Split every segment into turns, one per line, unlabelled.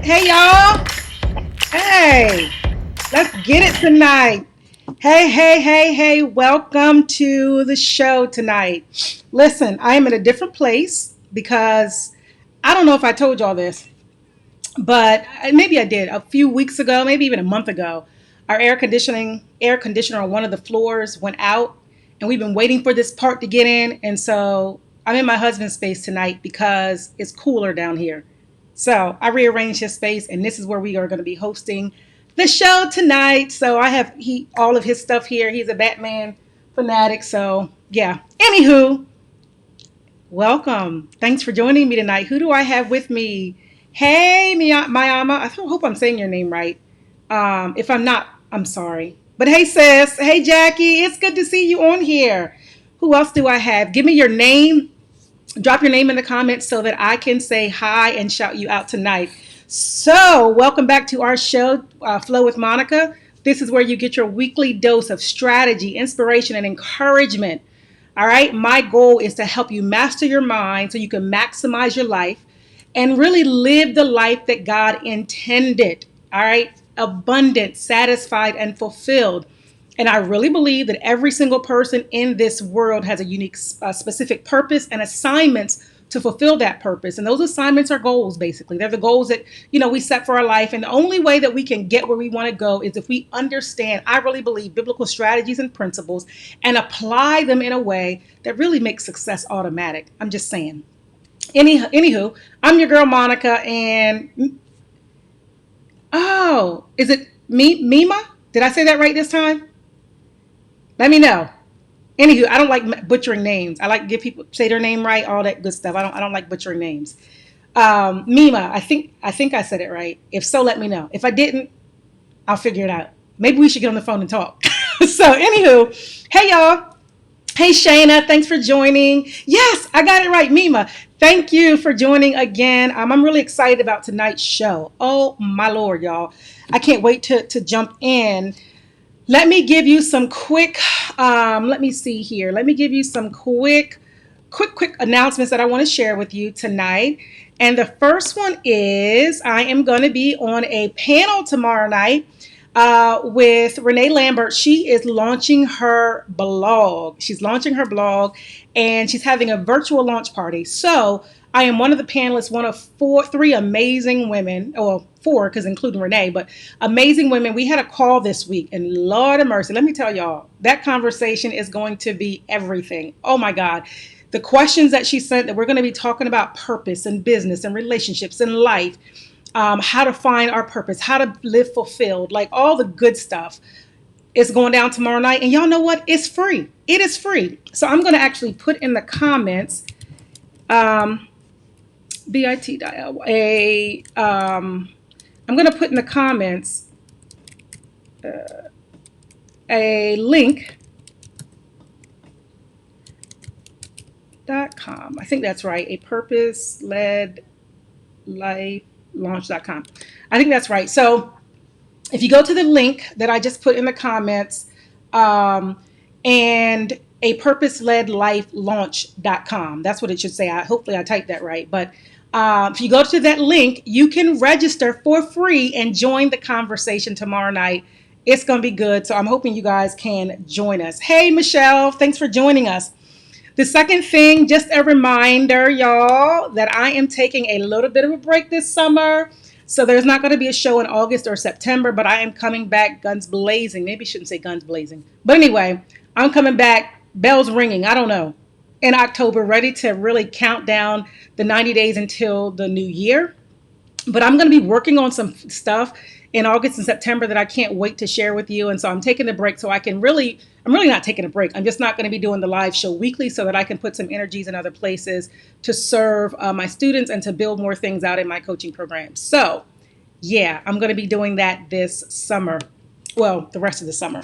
Hey, y'all. Hey, let's get it tonight. Hey. Welcome to the show tonight. Listen, I am in a different place because I don't know if I told y'all this, but maybe I did a few weeks ago, maybe even a month ago. Our air conditioner on one of the floors went out, and we've been waiting for this part to get in. And so I'm in my husband's space tonight because it's cooler down here. So I rearranged his space, and this is where we are going to be hosting the show tonight. So I have all of his stuff here. He's a Batman fanatic. So yeah. Anywho, welcome. Thanks for joining me tonight. Who do I have with me? Hey, Mayama. I hope I'm saying your name right. If I'm not, I'm sorry. But hey, sis. Hey, Jackie. It's good to see you on here. Who else do I have? Give me your name. Drop your name in the comments so that I can say hi and shout you out tonight. So, welcome back to our show, Flow with Monica. This is where you get your weekly dose of strategy, inspiration, and encouragement. All right. My goal is to help you master your mind so you can maximize your life and really live the life that God intended. All right. Abundant, satisfied, and fulfilled. And I really believe that every single person in this world has a unique, specific purpose and assignments to fulfill that purpose. And those assignments are goals, basically. They're the goals that, we set for our life. And the only way that we can get where we want to go is if we understand, I really believe, biblical strategies and principles and apply them in a way that really makes success automatic. I'm just saying. Anywho, I'm your girl, Monica. And, oh, is it Mima? Did I say that right this time? Let me know. Anywho, I don't like butchering names. I like to give people say their name right, all that good stuff. I don't like butchering names. Mima, I think I said it right. If so, let me know. If I didn't, I'll figure it out. Maybe we should get on the phone and talk. So, anywho, hey y'all. Hey Shayna, thanks for joining. Yes, I got it right, Mima. Thank you for joining again. I'm really excited about tonight's show. Oh my Lord, y'all. I can't wait to jump in. Let me give you some quick, let me see here. Let me give you some quick announcements that I want to share with you tonight. And the first one is I am going to be on a panel tomorrow night with Renee Lambert. She is launching her blog. She's launching her blog and she's having a virtual launch party. So I am one of the panelists, one of three amazing women, well, four, because including Renee, but amazing women. We had a call this week, and Lord of mercy, let me tell y'all, that conversation is going to be everything. Oh my God. The questions that she sent, that we're going to be talking about purpose and business and relationships and life, how to find our purpose, how to live fulfilled, like all the good stuff is going down tomorrow night. And y'all know what? It's free. It is free. So I'm going to actually put in the comments, bit.ly. I'm going to put in the comments a link.com. I think that's right. A purpose-led life launch.com. I think that's right. So if you go to the link that I just put in the comments, and a purpose-led life launch.com, that's what it should say. Hopefully I typed that right. But if you go to that link, you can register for free and join the conversation tomorrow night. It's going to be good. So I'm hoping you guys can join us. Hey, Michelle, thanks for joining us. The second thing, just a reminder, y'all, that I am taking a little bit of a break this summer. So there's not going to be a show in August or September, but I am coming back guns blazing. Maybe I shouldn't say guns blazing. But anyway, I'm coming back, bells ringing, I don't know, in October, ready to really count down the 90 days until the new year. But I'm going to be working on some stuff in August and September that I can't wait to share with you. And so I'm taking a break so I'm really not taking a break. I'm just not going to be doing the live show weekly so that I can put some energies in other places to serve my students and to build more things out in my coaching program. So yeah, I'm going to be doing that this summer. Well, the rest of the summer.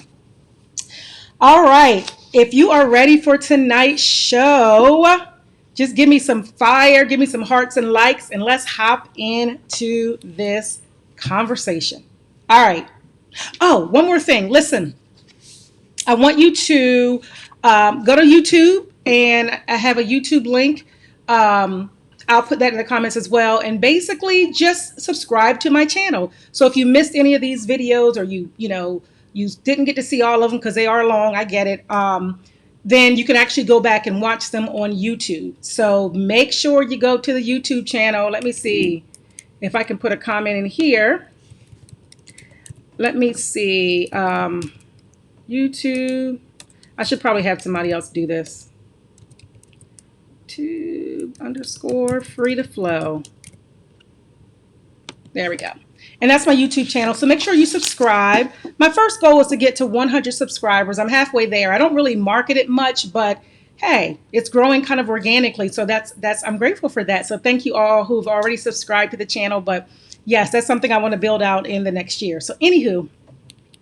All right. If you are ready for tonight's show, just give me some fire, give me some hearts and likes, and let's hop into this conversation. All right. Oh, one more thing. Listen, I want you to go to YouTube, and I have a YouTube link. I'll put that in the comments as well. And basically just subscribe to my channel. So if you missed any of these videos, or you didn't get to see all of them because they are long, I get it. Then you can actually go back and watch them on YouTube. So make sure you go to the YouTube channel. Let me see if I can put a comment in here. Let me see. YouTube. I should probably have somebody else do this. Tube_free to flow. There we go. And that's my YouTube channel. So make sure you subscribe. My first goal is to get to 100 subscribers. I'm halfway there. I don't really market it much, but hey, it's growing kind of organically. So I'm grateful for that. So thank you all who've already subscribed to the channel. But yes, that's something I want to build out in the next year. So anywho,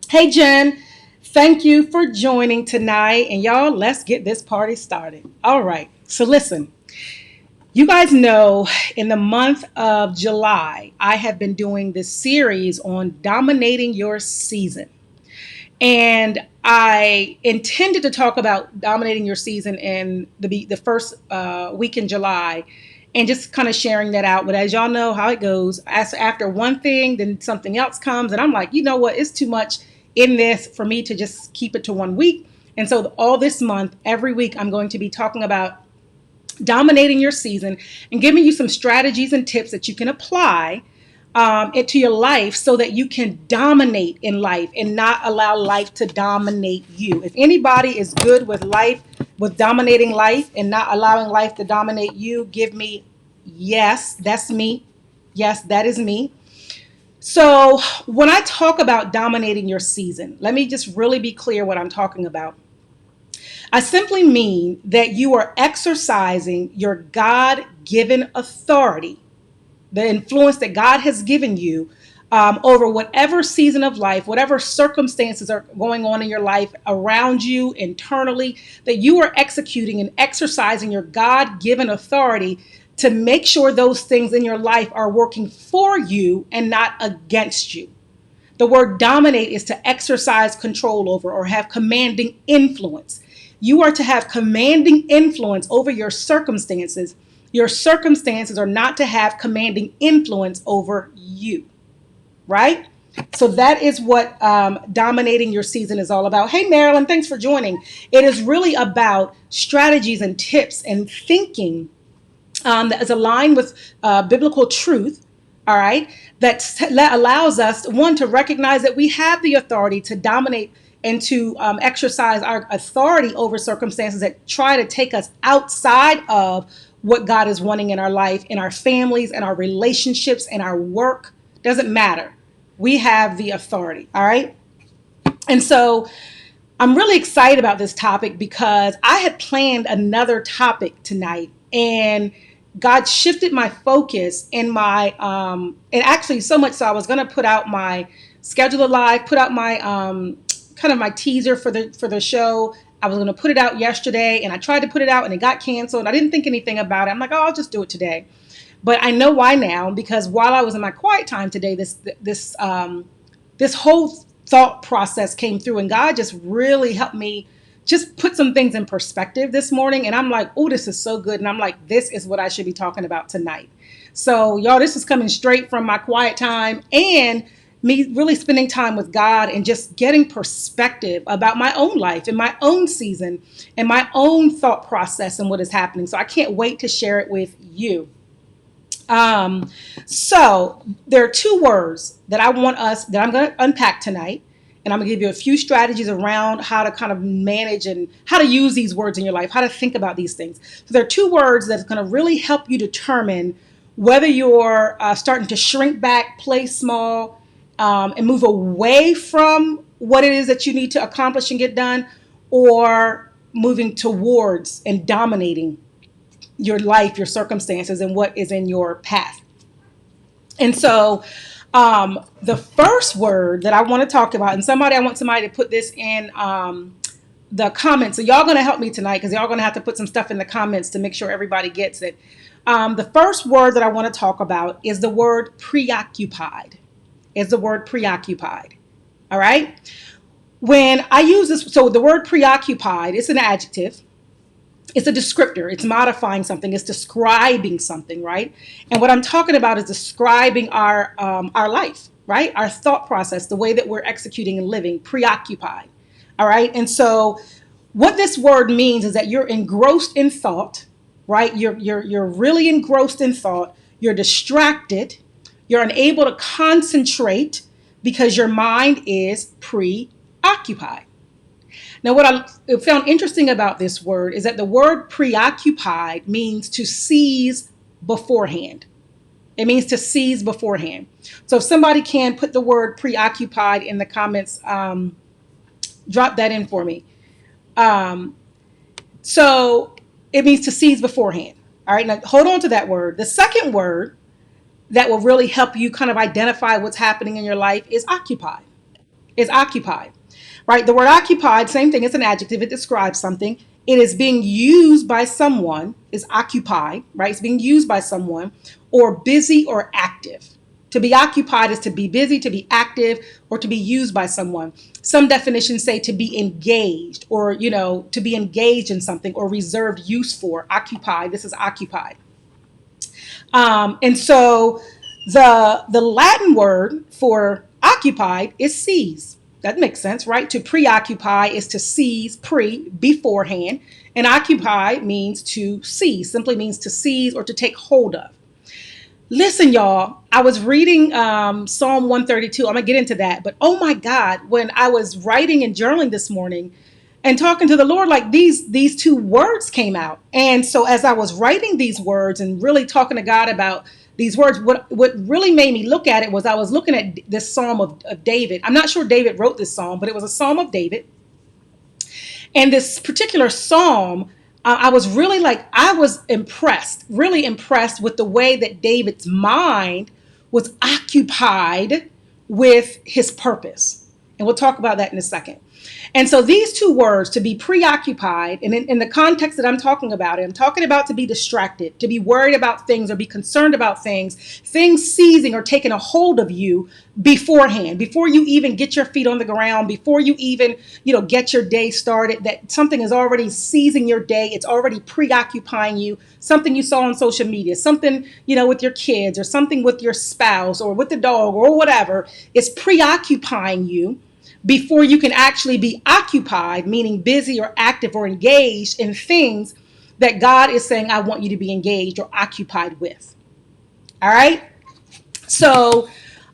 hey Jen, thank you for joining tonight. And y'all, let's get this party started. All right. So listen. You guys know in the month of July, I have been doing this series on dominating your season. And I intended to talk about dominating your season in the first week in July and just kind of sharing that out. But as y'all know how it goes, after one thing, then something else comes. And I'm like, you know what? It's too much in this for me to just keep it to 1 week. And so all this month, every week, I'm going to be talking about dominating your season and giving you some strategies and tips that you can apply into your life so that you can dominate in life and not allow life to dominate you. If anybody is good with life, with dominating life and not allowing life to dominate you, give me yes, that's me. Yes, that is me. So when I talk about dominating your season, let me just really be clear what I'm talking about. I simply mean that you are exercising your God-given authority, the influence that God has given you over whatever season of life, whatever circumstances are going on in your life, around you, internally, that you are executing and exercising your God-given authority to make sure those things in your life are working for you and not against you. The word dominate is to exercise control over or have commanding influence. You are to have commanding influence over your circumstances. Your circumstances are not to have commanding influence over you, right? So that is what dominating your season is all about. Hey, Marilyn, thanks for joining. It is really about strategies and tips and thinking that is aligned with biblical truth, all right, that allows us, one, to recognize that we have the authority to dominate and to exercise our authority over circumstances that try to take us outside of what God is wanting in our life, in our families, in our relationships, in our work. Doesn't matter. We have the authority, all right? And so I'm really excited about this topic because I had planned another topic tonight, and God shifted my focus in my, and actually so much so I was going to put out my schedule live, put out my kind of my teaser for the show. I was going to put it out yesterday, and I tried to put it out and it got canceled. I didn't think anything about it. I'm like, oh, I'll just do it today. But I know why now, because while I was in my quiet time today, this whole thought process came through, and God just really helped me just put some things in perspective this morning. And I'm like, oh, this is so good. And I'm like, this is what I should be talking about tonight. So y'all, this is coming straight from my quiet time and me really spending time with God and just getting perspective about my own life and my own season and my own thought process and what is happening. So I can't wait to share it with you. So there are two words that I'm going to unpack tonight. And I'm going to give you a few strategies around how to kind of manage and how to use these words in your life, how to think about these things. So there are two words that's going to really help you determine whether you're starting to shrink back, play small, and move away from what it is that you need to accomplish and get done, or moving towards and dominating your life, your circumstances, and what is in your path. And so the first word that I want to talk about, and I want somebody to put this in the comments. So y'all going to help me tonight, because y'all going to have to put some stuff in the comments to make sure everybody gets it. The first word that I want to talk about is the word preoccupied. All right. When I use this, so the word preoccupied, it's an adjective. It's a descriptor. It's modifying something. It's describing something, right? And what I'm talking about is describing our life, right? Our thought process, the way that we're executing and living, preoccupied. All right. And so, what this word means is that you're engrossed in thought, right? You're really engrossed in thought. You're distracted. You're unable to concentrate because your mind is preoccupied. Now, what I found interesting about this word is that the word preoccupied means to seize beforehand. It means to seize beforehand. So if somebody can put the word preoccupied in the comments, drop that in for me. Um, so it means to seize beforehand. All right, now hold on to that word. The second word that will really help you kind of identify what's happening in your life is occupied. Is occupied, right? The word occupied, same thing, it's an adjective, it describes something. It is being used by someone, is occupied, right? It's being used by someone, or busy or active. To be occupied is to be busy, to be active, or to be used by someone. Some definitions say to be engaged, or, to be engaged in something or reserved use for. Occupied, this is occupied. And so the Latin word for occupied is seize. That makes sense, right? To preoccupy is to seize, beforehand, and occupy means to seize, simply means to seize or to take hold of. Listen, y'all, I was reading Psalm 132. I'm going to get into that. But oh my God, when I was writing and journaling this morning and talking to the Lord, like these two words came out. And so as I was writing these words and really talking to God about these words, what really made me look at it was I was looking at this Psalm of David. I'm not sure David wrote this Psalm, but it was a Psalm of David. And this particular Psalm, I was really impressed with the way that David's mind was occupied with his purpose. And we'll talk about that in a second. And so these two words, to be preoccupied, and in the context that I'm talking about it, I'm talking about to be distracted, to be worried about things or be concerned about things seizing or taking a hold of you beforehand, before you even get your feet on the ground, before you even, get your day started, that something is already seizing your day. It's already preoccupying you. Something you saw on social media, something, with your kids or something with your spouse or with the dog or whatever, is preoccupying you before you can actually be occupied, meaning busy or active or engaged in things that God is saying, I want you to be engaged or occupied with. All right. So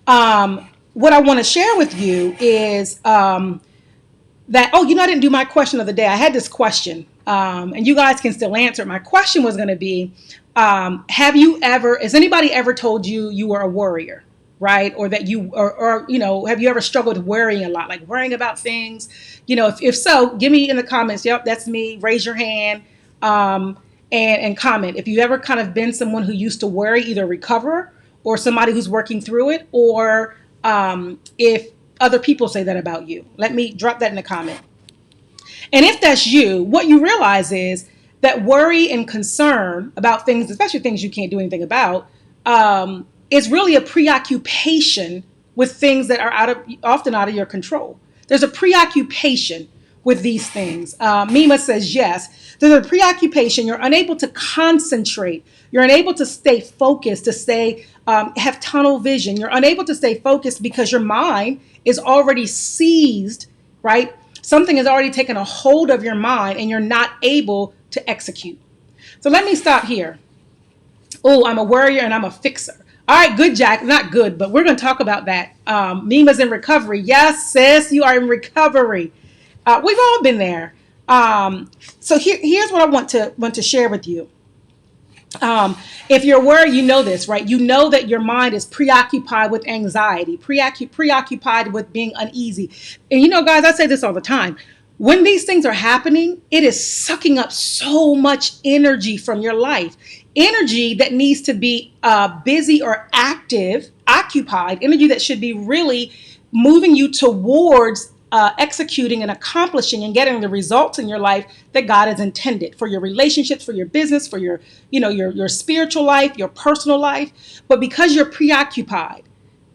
what I want to share with you is that, I didn't do my question of the day. I had this question and you guys can still answer it. My question was going to be, has anybody ever told you you were a worrier? Right? Or that have you ever struggled with worrying a lot, like worrying about things? If so, give me in the comments. Yep, that's me. Raise your hand and comment. If you ever kind of been someone who used to worry, either a recoverer or somebody who's working through it, or if other people say that about you, let me drop that in the comment. And if that's you, what you realize is that worry and concern about things, especially things you can't do anything about, is really a preoccupation with things that are often out of your control. There's a preoccupation with these things. Mima says yes. There's a preoccupation. You're unable to concentrate. You're unable to stay focused, to have tunnel vision. You're unable to stay focused because your mind is already seized, right? Something has already taken a hold of your mind and you're not able to execute. So let me stop here. Oh, I'm a worrier and I'm a fixer. All right, good, Jack. Not good, but we're going to talk about that. Mima's in recovery. Yes, sis, you are in recovery. We've all been there. So here's what I want to share with you. If you're worried, you know this, right? You know that your mind is preoccupied with anxiety, preoccupied with being uneasy. And guys, I say this all the time. When these things are happening, it is sucking up so much energy from your life. Energy that needs to be busy or active, occupied, energy that should be really moving you towards executing and accomplishing and getting the results in your life that God has intended for your relationships, for your business, for your spiritual life, your personal life. But because you're preoccupied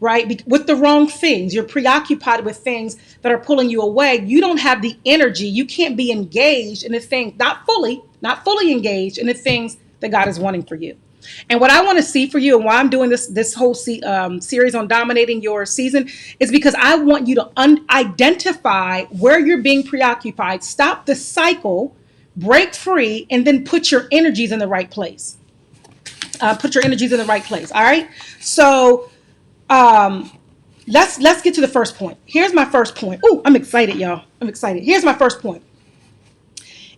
right? With the wrong things. You're preoccupied with things that are pulling you away. You don't have the energy. You can't be engaged in the things, not fully engaged in the things that God is wanting for you. And what I want to see for you, and why I'm doing this whole series on dominating your season, is because I want you to identify where you're being preoccupied, stop the cycle, break free, and then put your energies in the right place. Put your energies in the right place. All right. So let's get to the first point. Here's my first point. Oh, I'm excited, y'all. I'm excited. Here's my first point.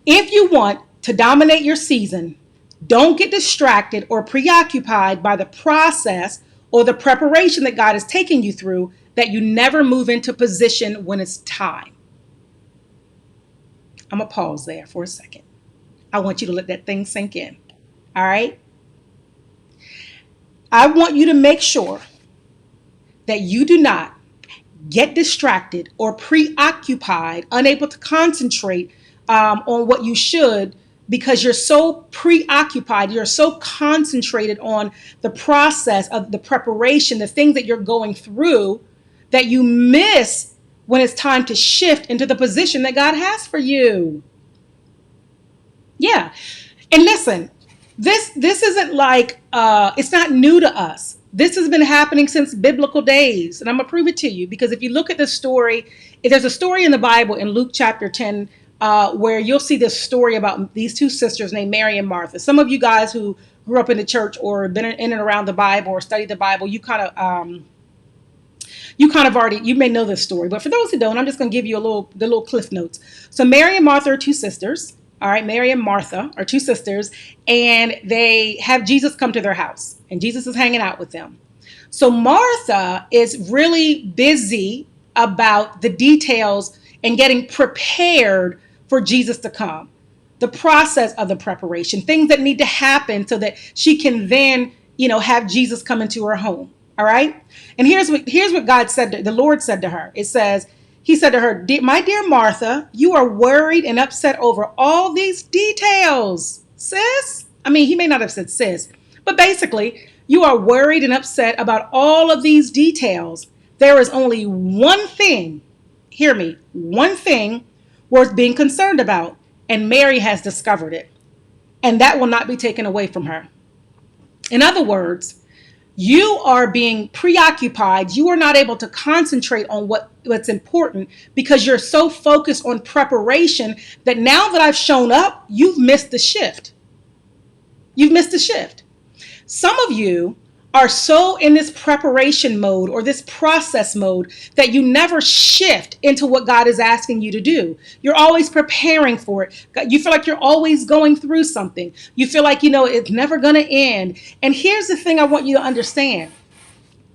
If you want to dominate your season, don't get distracted or preoccupied by the process or the preparation that God is taking you through, that you never move into position when it's time. I'm going to pause there for a second. I want you to let that thing sink in. All right? I want you to make sure that you do not get distracted or preoccupied, unable to concentrate on what you should, because you're so preoccupied, you're so concentrated on the process of the preparation, the things that you're going through, that you miss when it's time to shift into the position that God has for you. Yeah. And listen, this isn't like, it's not new to us. This has been happening since biblical days. And I'm going to prove it to you, because if you look at the story, there's a story in the Bible in Luke chapter 10, where you'll see this story about these two sisters named Mary and Martha. Some of you guys who grew up in the church or been in and around the Bible or studied the Bible, you kind of already, you may know this story. But for those who don't, I'm just going to give you the little cliff notes. So Mary and Martha are two sisters. All right, Mary and Martha are two sisters, and they have Jesus come to their house, and Jesus is hanging out with them. So Martha is really busy about the details and getting prepared for Jesus to come, the process of the preparation, things that need to happen so that she can then, have Jesus come into her home. All right. And here's what God said, the Lord said to her. It says, He said to her, my dear Martha, you are worried and upset over all these details, sis. I mean, he may not have said sis, but basically, you are worried and upset about all of these details. There is only one thing, hear me, one thing worth being concerned about, and Mary has discovered it, and that will not be taken away from her. In other words, you are being preoccupied. You are not able to concentrate on what's important because you're so focused on preparation that now that I've shown up, you've missed the shift. You've missed the shift. Some of you are so in this preparation mode or this process mode that you never shift into what God is asking you to do. You're always preparing for it. You feel like you're always going through something. You feel like, it's never going to end. And here's the thing I want you to understand.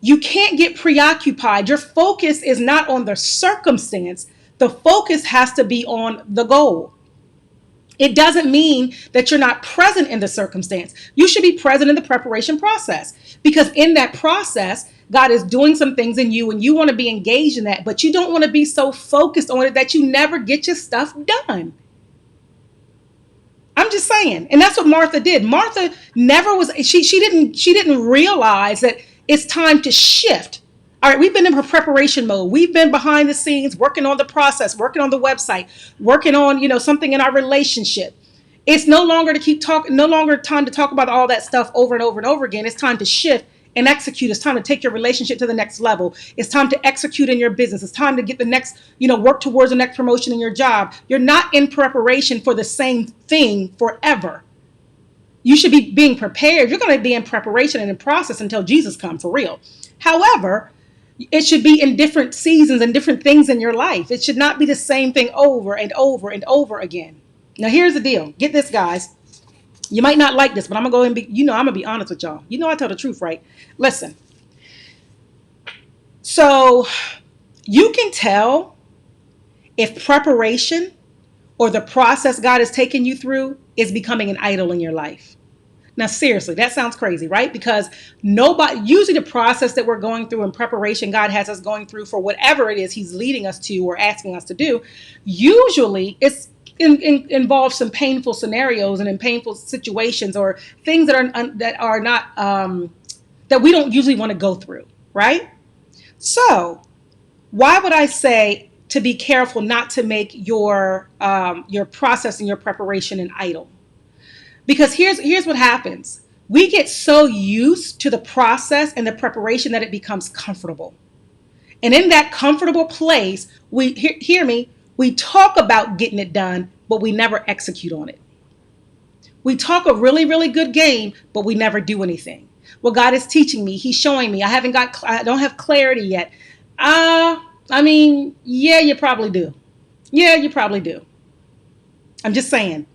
You can't get preoccupied. Your focus is not on the circumstance. The focus has to be on the goal. It doesn't mean that you're not present in the circumstance. You should be present in the preparation process, because in that process, God is doing some things in you and you want to be engaged in that, but you don't want to be so focused on it that you never get your stuff done. I'm just saying. And that's what Martha did. Martha never was, she didn't realize that it's time to shift. All right, we've been in her preparation mode. We've been behind the scenes, working on the process, working on the website, working on, something in our relationship. It's no longer time to talk about all that stuff over and over and over again. It's time to shift and execute. It's time to take your relationship to the next level. It's time to execute in your business. It's time to get the next, work towards the next promotion in your job. You're not in preparation for the same thing forever. You should be being prepared. You're going to be in preparation and in process until Jesus comes, for real. However, it should be in different seasons and different things in your life. It should not be the same thing over and over and over again. Now, here's the deal. Get this, guys. You might not like this, but I'm going to go and I'm going to be honest with y'all. I tell the truth, right? Listen. So you can tell if preparation or the process God is taking you through is becoming an idol in your life. Now, seriously, that sounds crazy, right? Because usually the process that we're going through in preparation, God has us going through for whatever it is He's leading us to or asking us to do, usually it's involves some painful scenarios and in painful situations or things that are not that we don't usually want to go through, right? So why would I say to be careful not to make your process and your preparation an idol? Because here's what happens. We get so used to the process and the preparation that it becomes comfortable. And in that comfortable place, hear me, we talk about getting it done, but we never execute on it. We talk a really, really good game, but we never do anything. Well, God is teaching me. He's showing me. I don't have clarity yet. Yeah, you probably do. Yeah, you probably do. I'm just saying.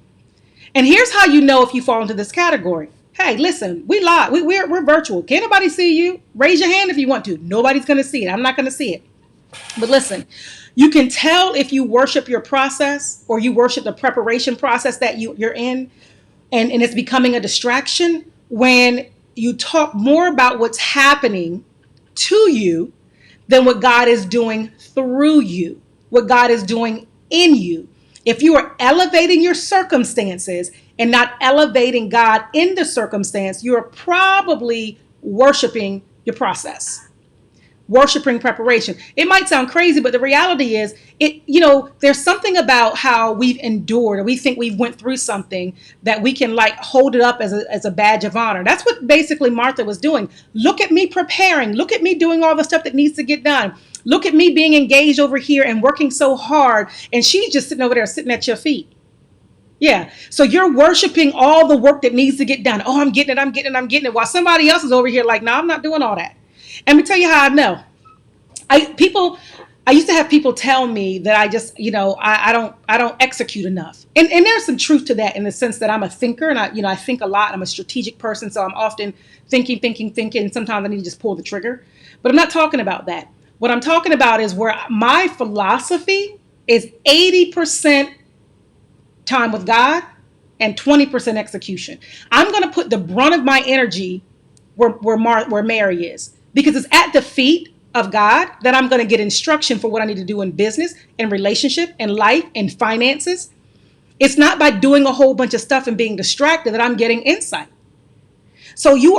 And here's how you know if you fall into this category. Hey, listen, we live. We're virtual. Can't nobody see you? Raise your hand if you want to. Nobody's going to see it. I'm not going to see it. But listen, you can tell if you worship your process or you worship the preparation process that you're in, and it's becoming a distraction when you talk more about what's happening to you than what God is doing through you, what God is doing in you. If you are elevating your circumstances and not elevating God in the circumstance, you are probably worshiping your process, worshiping preparation. It might sound crazy, but the reality is there's something about how we've endured, or we think we've went through something that we can like hold it up as a badge of honor. That's what basically Martha was doing. Look at me preparing. Look at me doing all the stuff that needs to get done. Look at me being engaged over here and working so hard. And she's just sitting over there, sitting at your feet. Yeah. So you're worshiping all the work that needs to get done. Oh, I'm getting it. I'm getting it. I'm getting it. While somebody else is over here like, no, I'm not doing all that. And let me tell you how I know. I used to have people tell me that I just, I don't execute enough. And there's some truth to that in the sense that I'm a thinker and I think a lot. I'm a strategic person. So I'm often thinking. And sometimes I need to just pull the trigger. But I'm not talking about that. What I'm talking about is where my philosophy is 80% time with God and 20% execution. I'm going to put the brunt of my energy where Mary is, because it's at the feet of God that I'm going to get instruction for what I need to do in business, in relationship, in life, in finances. It's not by doing a whole bunch of stuff and being distracted that I'm getting insight. So you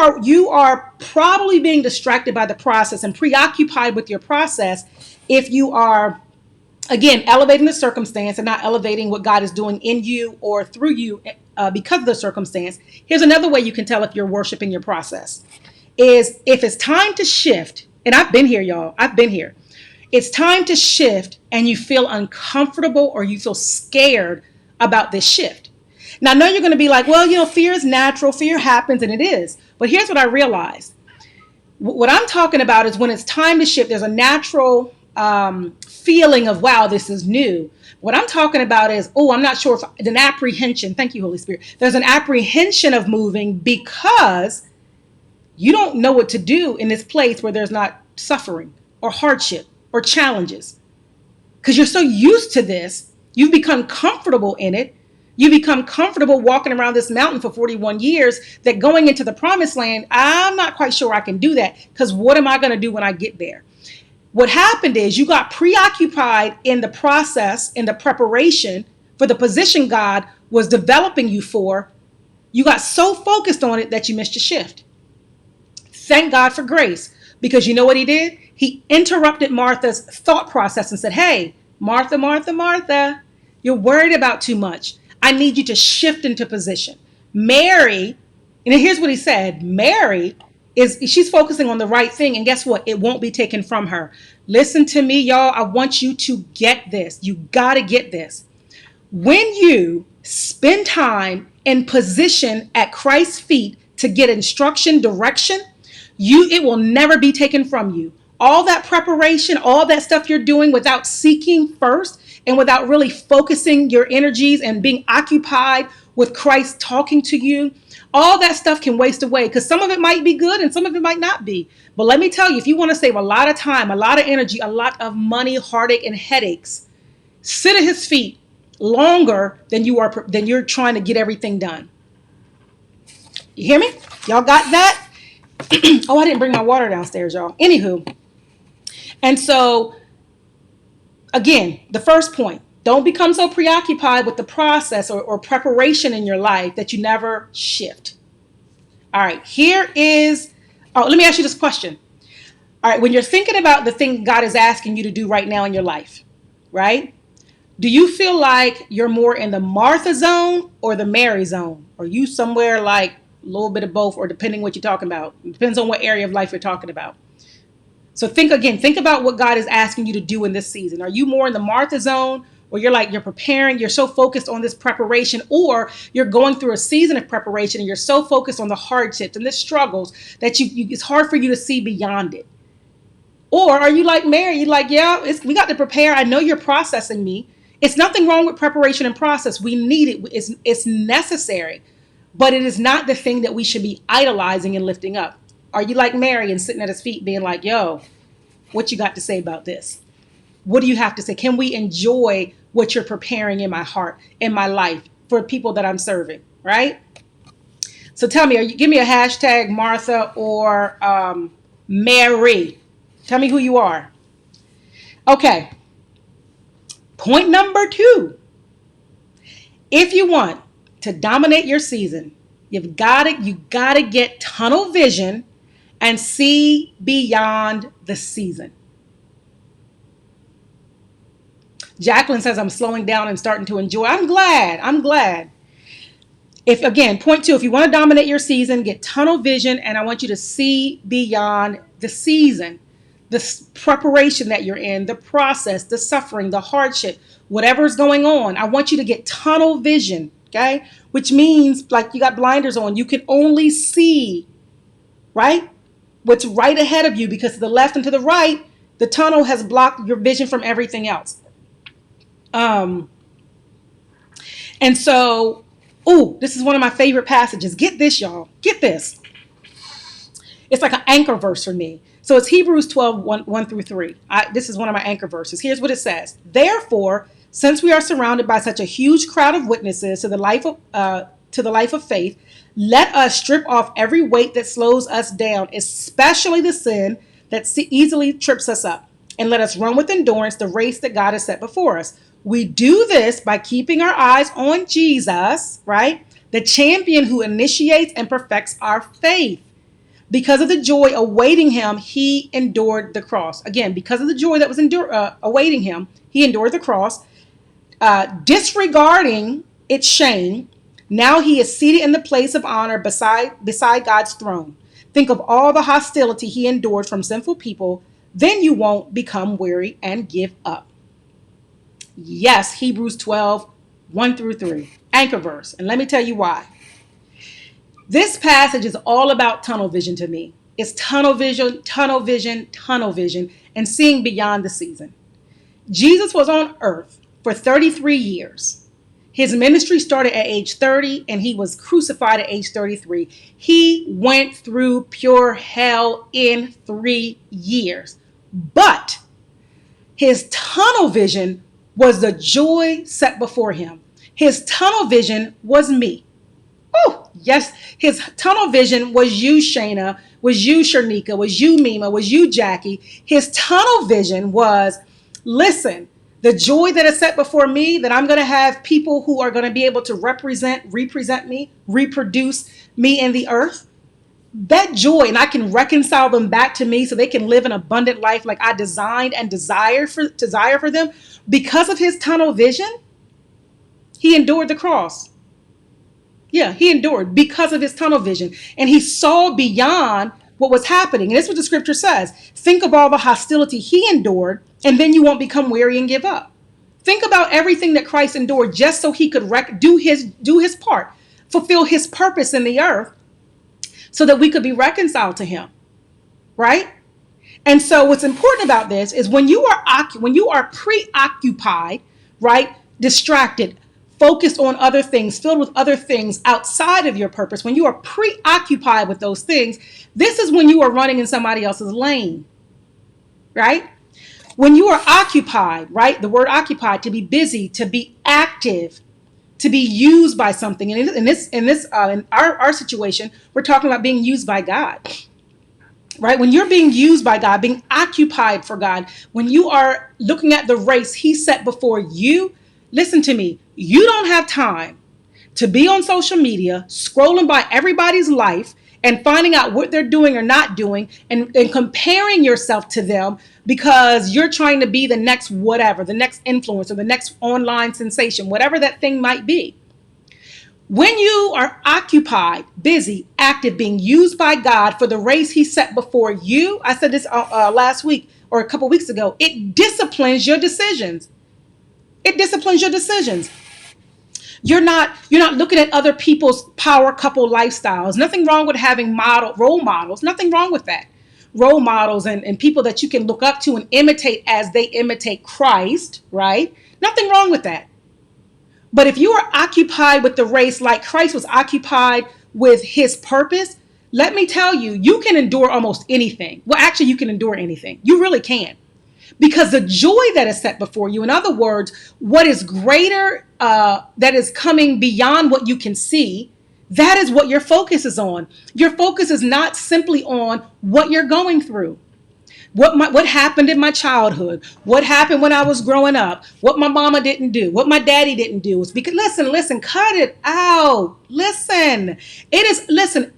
are probably being distracted by the process and preoccupied with your process if you are, again, elevating the circumstance and not elevating what God is doing in you or through you because of the circumstance. Here's another way you can tell if you're worshiping your process is if it's time to shift, and I've been here, y'all. I've been here. It's time to shift and you feel uncomfortable or you feel scared about this shift. Now, I know you're going to be like, well, fear is natural. Fear happens, and it is. But here's what I realized. What I'm talking about is when it's time to shift, there's a natural feeling of, wow, this is new. What I'm talking about is, I'm not sure if an apprehension. Thank you, Holy Spirit. There's an apprehension of moving because you don't know what to do in this place where there's not suffering or hardship or challenges. Because you're so used to this, you've become comfortable in it. You become comfortable walking around this mountain for 41 years that going into the promised land, I'm not quite sure I can do that, because what am I going to do when I get there? What happened is you got preoccupied in the process, in the preparation for the position God was developing you for. You got so focused on it that you missed your shift. Thank God for grace, because you know what he did? He interrupted Martha's thought process and said, hey, Martha, Martha, Martha, you're worried about too much. I need you to shift into position. Mary, and here's what he said, Mary she's focusing on the right thing. And guess what? It won't be taken from her. Listen to me, y'all. I want you to get this. You got to get this. When you spend time in position at Christ's feet to get instruction, direction, it will never be taken from you. All that preparation, all that stuff you're doing without seeking first and without really focusing your energies and being occupied with Christ talking to you, all that stuff can waste away, because some of it might be good and some of it might not be. But let me tell you, if you want to save a lot of time, a lot of energy, a lot of money, heartache, and headaches, sit at his feet longer than you're trying to get everything done. You hear me? Y'all got that? Oh, I didn't bring my water downstairs, y'all. Anywho. And so, again, the first point, don't become so preoccupied with the process or preparation in your life that you never shift. All right, let me ask you this question. All right, when you're thinking about the thing God is asking you to do right now in your life, right? Do you feel like you're more in the Martha zone or the Mary zone? Or you somewhere like a little bit of both, or depending what you're talking about? It depends on what area of life you're talking about. So think about what God is asking you to do in this season. Are you more in the Martha zone, or you're preparing, you're so focused on this preparation, or you're going through a season of preparation and you're so focused on the hardships and the struggles that it's hard for you to see beyond it? Or are you like Mary? You're like, yeah, we got to prepare. I know you're processing me. It's nothing wrong with preparation and process. We need it. It's necessary, but it is not the thing that we should be idolizing and lifting up. Are you like Mary and sitting at his feet being like, yo, what you got to say about this? What do you have to say? Can we enjoy what you're preparing in my heart, in my life, for people that I'm serving, right? So tell me, give me a hashtag Martha or Mary. Tell me who you are. Okay. Point number 2. If you want to dominate your season, you gotta get tunnel vision and see beyond the season. Jacqueline says, I'm slowing down and starting to enjoy. I'm glad. Point 2, if you want to dominate your season, get tunnel vision, and I want you to see beyond the season, the preparation that you're in, the process, the suffering, the hardship, whatever's going on. I want you to get tunnel vision, okay? Which means like you got blinders on. You can only see, right, what's right ahead of you, because to the left and to the right, the tunnel has blocked your vision from everything else. And so, this is one of my favorite passages. Get this, y'all. Get this. It's like an anchor verse for me. So it's Hebrews 12, 1 through 3. This is one of my anchor verses. Here's what it says. Therefore, since we are surrounded by such a huge crowd of witnesses to the life of faith, let us strip off every weight that slows us down, especially the sin that easily trips us up, and let us run with endurance the race that God has set before us. We do this by keeping our eyes on Jesus, right? The champion who initiates and perfects our faith. Because of the joy awaiting him, he endured the cross. Again, because of the joy that was awaiting him, he endured the cross, disregarding its shame. Now he is seated in the place of honor beside God's throne. Think of all the hostility he endured from sinful people. Then you won't become weary and give up. Yes, Hebrews 12, 1 through 3. Anchor verse. And let me tell you why. This passage is all about tunnel vision to me. It's tunnel vision, and seeing beyond the season. Jesus was on earth for 33 years. His ministry started at age 30 and he was crucified at age 33. He went through pure hell in 3 years. But his tunnel vision was the joy set before him. His tunnel vision was me. Oh, yes. His tunnel vision was you, Shayna, was you, Sharnika, was you, Mima, was you, Jackie. His tunnel vision was, listen, the joy that is set before me, that I'm going to have people who are going to be able to represent me, reproduce me in the earth. That joy, and I can reconcile them back to me so they can live an abundant life like I designed and desire for them. Because of his tunnel vision, he endured the cross. Yeah, he endured because of his tunnel vision. And he saw beyond what was happening. And that's what the scripture says. Think of all the hostility he endured, and then you won't become weary and give up. Think about everything that Christ endured just so he could do his part, fulfill his purpose in the earth, so that we could be reconciled to him, right? And so what's important about this is when you are preoccupied, right, distracted, focused on other things, filled with other things outside of your purpose, when you are preoccupied with those things, this is when you are running in somebody else's lane, right? When you are occupied, right, the word occupied, to be busy, to be active, to be used by something. And in our situation, we're talking about being used by God, right? When you're being used by God, being occupied for God, when you are looking at the race he set before you, listen to me, you don't have time to be on social media, scrolling by everybody's life and finding out what they're doing or not doing, and comparing yourself to them because you're trying to be the next whatever, the next influencer, the next online sensation, whatever that thing might be. When you are occupied, busy, active, being used by God for the race he set before you, I said this last week or a couple weeks ago, it disciplines your decisions. It disciplines your decisions. You're not looking at other people's power couple lifestyles. Nothing wrong with having role models. Nothing wrong with that. Role models and people that you can look up to and imitate as they imitate Christ, right? Nothing wrong with that. But if you are occupied with the race like Christ was occupied with his purpose, let me tell you, you can endure almost anything. Well, actually, you can endure anything. You really can. Because the joy that is set before you, in other words, what is greater, that is coming beyond what you can see, that is what your focus is on. Your focus is not simply on what you're going through. What happened in my childhood, what happened when I was growing up, what my mama didn't do, what my daddy didn't do. It's because listen, cut it out. Listen,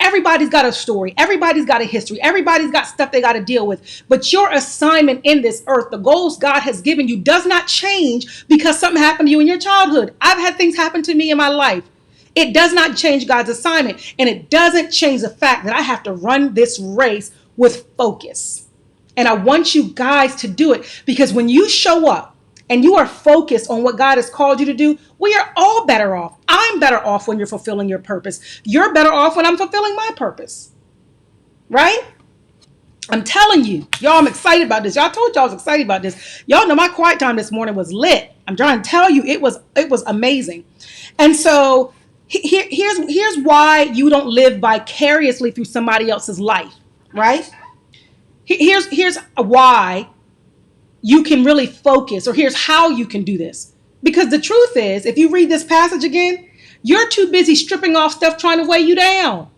everybody's got a story. Everybody's got a history. Everybody's got stuff they got to deal with. But your assignment in this earth, the goals God has given you, does not change because something happened to you in your childhood. I've had things happen to me in my life. It does not change God's assignment. And it doesn't change the fact that I have to run this race with focus. And I want you guys to do it, because when you show up and you are focused on what God has called you to do, we are all better off. I'm better off when you're fulfilling your purpose. You're better off when I'm fulfilling my purpose. Right? I'm telling you, y'all, I'm excited about this. Y'all told y'all I was excited about this. Y'all know my quiet time this morning was lit. I'm trying to tell you, it was amazing. And so here's why you don't live vicariously through somebody else's life, right? Here's why you can really focus, or here's how you can do this. Because the truth is, if you read this passage again, you're too busy stripping off stuff trying to weigh you down.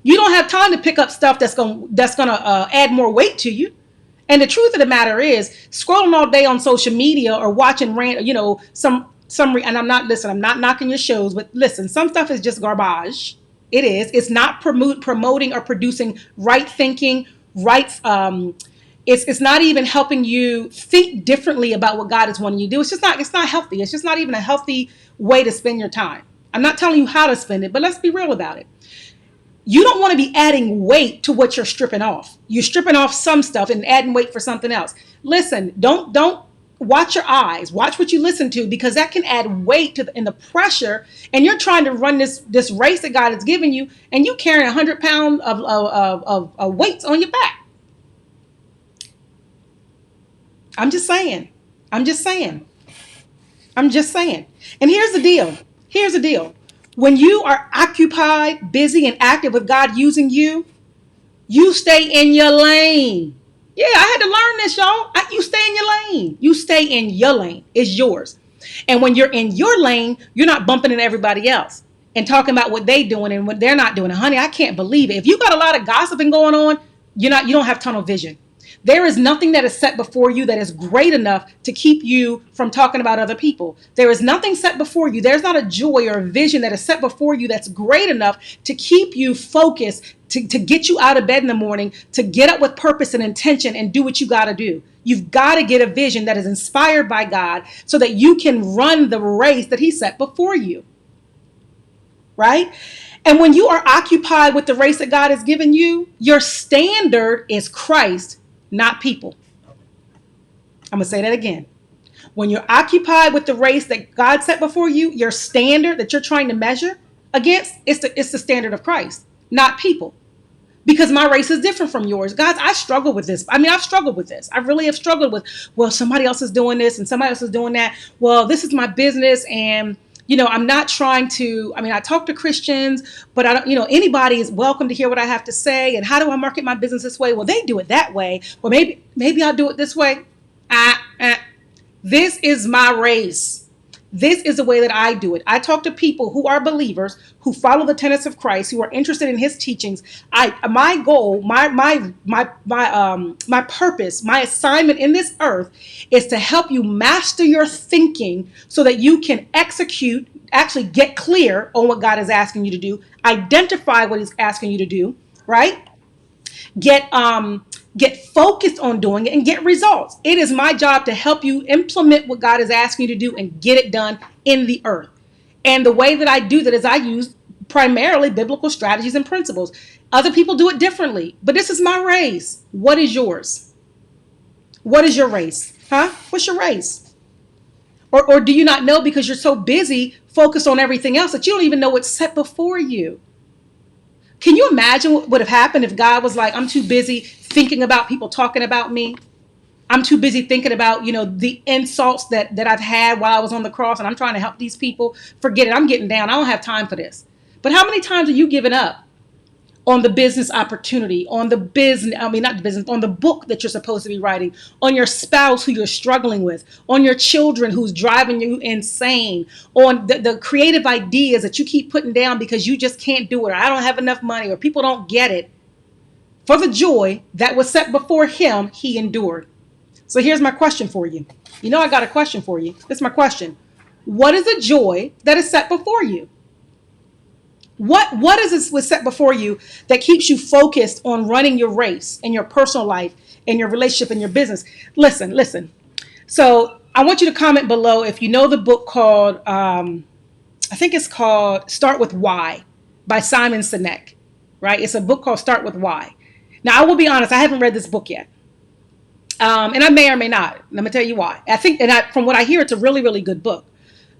You don't have time to pick up stuff that's gonna add more weight to you. And the truth of the matter is, scrolling all day on social media or watching and I'm not knocking your shows, but listen, some stuff is just garbage. It is. It's not promoting or producing right thinking. Right, it's not even helping you think differently about what God is wanting you to do. It's not healthy. It's just not even a healthy way to spend your time. I'm not telling you how to spend it, but let's be real about it. You don't want to be adding weight to what you're stripping off. You're stripping off some stuff and adding weight for something else. Listen, don't watch your eyes. Watch what you listen to, because that can add weight in the pressure. And you're trying to run this race that God has given you, and you carrying 100 pounds of weights on your back. I'm just saying. And here's the deal. When you are occupied, busy, and active with God using you, you stay in your lane. Yeah, I had to learn this, y'all. You stay in your lane. You stay in your lane. It's yours. And when you're in your lane, you're not bumping into everybody else and talking about what they're doing and what they're not doing. And honey, I can't believe it. If you got a lot of gossiping going on, you don't have tunnel vision. There is nothing that is set before you that is great enough to keep you from talking about other people. There is nothing set before you. There's not a joy or a vision that is set before you that's great enough to keep you focused, to get you out of bed in the morning, to get up with purpose and intention and do what you got to do. You've got to get a vision that is inspired by God so that you can run the race that he set before you. Right? And when you are occupied with the race that God has given you, your standard is Christ, not people. I'm going to say that again. When you're occupied with the race that God set before you, your standard that you're trying to measure against, it's the standard of Christ, not people. Because my race is different from yours. Guys, I struggle with this. I've struggled with this. I really have struggled with, well, somebody else is doing this and somebody else is doing that. Well, this is my business, and I'm not trying to, I talk to Christians, but I don't, anybody is welcome to hear what I have to say. And how do I market my business this way? Well, they do it that way. Well, maybe I'll do it this way. This is my race. This is the way that I do it. I talk to people who are believers, who follow the tenets of Christ, who are interested in his teachings. My goal, my purpose, my assignment in this earth is to help you master your thinking so that you can actually get clear on what God is asking you to do, identify what he's asking you to do, right? Get focused on doing it and get results. It is my job to help you implement what God is asking you to do and get it done in the earth. And the way that I do that is I use primarily biblical strategies and principles. Other people do it differently, but this is my race. What is yours? What is your race? Huh? What's your race? Or do you not know because you're so busy focused on everything else that you don't even know what's set before you? Can you imagine what would have happened if God was like, I'm too busy thinking about people talking about me? I'm too busy thinking about, the insults that I've had while I was on the cross and I'm trying to help these people. Forget it. I'm getting down. I don't have time for this. But how many times are you giving up on the business opportunity, on the business, not the business, on the book that you're supposed to be writing, on your spouse who you're struggling with, on your children who's driving you insane, on the creative ideas that you keep putting down because you just can't do it, or I don't have enough money, or people don't get it. For the joy that was set before him, he endured. So here's my question for you. I got a question for you. This is my question. What is the joy that is set before you? What is this was set before you that keeps you focused on running your race in your personal life, in your relationship, in your business? Listen. So I want you to comment below if you know the book called, I think it's called Start With Why by Simon Sinek, right? It's a book called Start With Why. Now, I will be honest, I haven't read this book yet. And I may or may not. Let me tell you why. I think, from what I hear, it's a really, really good book.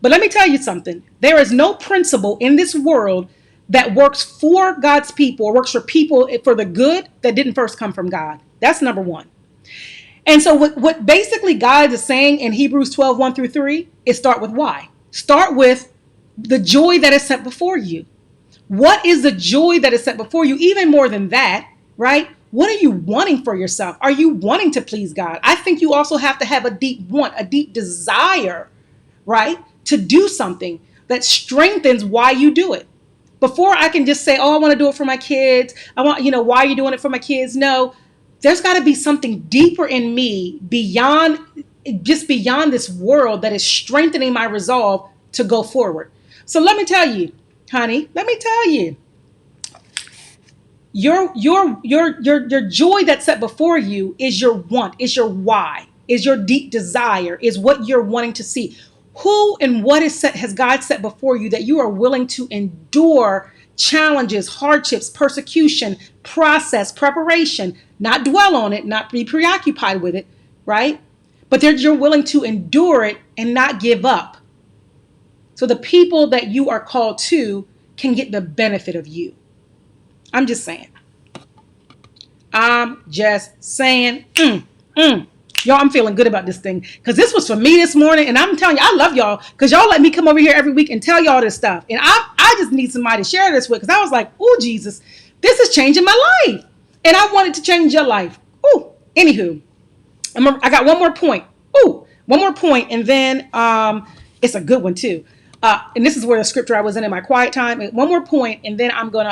But let me tell you something. There is no principle in this world that works for God's people or works for people for the good that didn't first come from God. That's number one. And so what basically God is saying in Hebrews 12, 1-3 is start with why. Start with the joy that is set before you. What is the joy that is set before you? Even more than that, right? What are you wanting for yourself? Are you wanting to please God? I think you also have to have a deep want, a deep desire, right? To do something that strengthens why you do it. Before I can just say, oh, I want to do it for my kids. I want, why are you doing it for my kids? No, there's got to be something deeper in me beyond this world that is strengthening my resolve to go forward. So let me tell you, honey, your joy that's set before you is your want, is your why, is your deep desire, is what you're wanting to see. Who and what has God set before you that you are willing to endure challenges, hardships, persecution, process, preparation, not dwell on it, not be preoccupied with it, right? But you're willing to endure it and not give up. So the people that you are called to can get the benefit of you. I'm just saying. Y'all, I'm feeling good about this thing because this was for me this morning. And I'm telling you, I love y'all because y'all let me come over here every week and tell y'all this stuff. And I just need somebody to share this with because I was like, oh, Jesus, this is changing my life. And I wanted to change your life. Oh, anywho, I got one more point. And then it's a good one too. And this is where the scripture I was in my quiet time. One more point, and then I'm going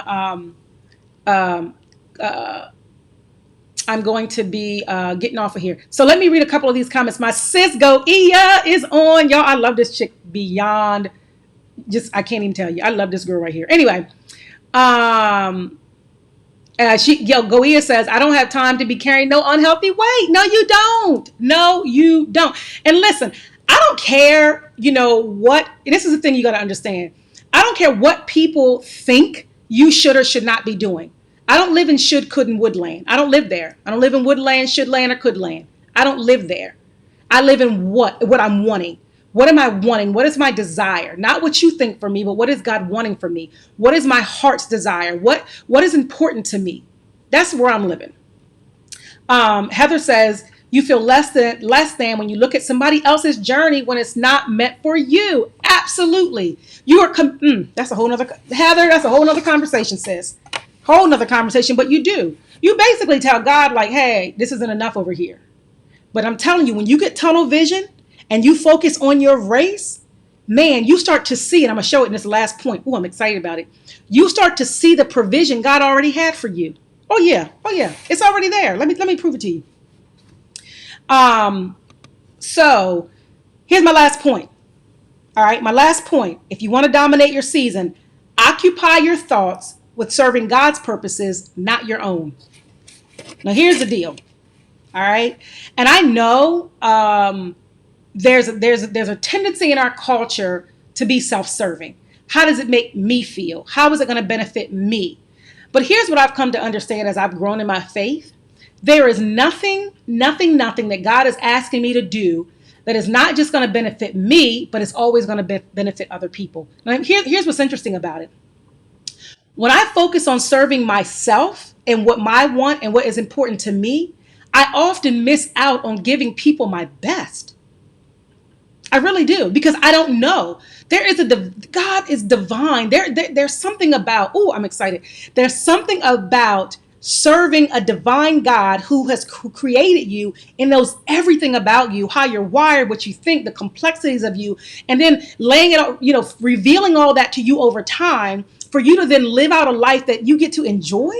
to be getting off of here. So let me read a couple of these comments. My sis Goia is on. Y'all, I love this chick beyond I can't even tell you. I love this girl right here. Anyway, Goia says, I don't have time to be carrying no unhealthy weight. No, you don't. And listen, I don't care, what, and this is the thing you got to understand. I don't care what people think you should or should not be doing. I don't live in should, could, and would land. I don't live there. I don't live in would land, should land, or could land. I don't live there. I live in what I'm wanting. What am I wanting? What is my desire? Not what you think for me, but what is God wanting for me? What is my heart's desire? What is important to me? That's where I'm living. Heather says, you feel less than when you look at somebody else's journey when it's not meant for you. Absolutely. You are, that's a whole nother, Heather, that's a whole nother conversation, sis. Whole nother conversation, but you do. You basically tell God like, hey, this isn't enough over here. But I'm telling you, when you get tunnel vision and you focus on your race, man, you start to see, and I'm going to show it in this last point. Oh, I'm excited about it. You start to see the provision God already had for you. Oh yeah. It's already there. Let me prove it to you. So here's my last point. All right. My last point. If you want to dominate your season, occupy your thoughts with serving God's purposes, not your own. Now, here's the deal. All right. And I know there's a tendency in our culture to be self-serving. How does it make me feel? How is it going to benefit me? But here's what I've come to understand as I've grown in my faith. There is nothing that God is asking me to do that is not just going to benefit me, but it's always going to benefit other people. Now, here's what's interesting about it. When I focus on serving myself and what I want and what is important to me, I often miss out on giving people my best. I really do, because I don't know. God is divine. There's something about, I'm excited. There's something about serving a divine God who created you and knows everything about you, how you're wired, what you think, the complexities of you, and then laying it out, revealing all that to you over time for you to then live out a life that you get to enjoy.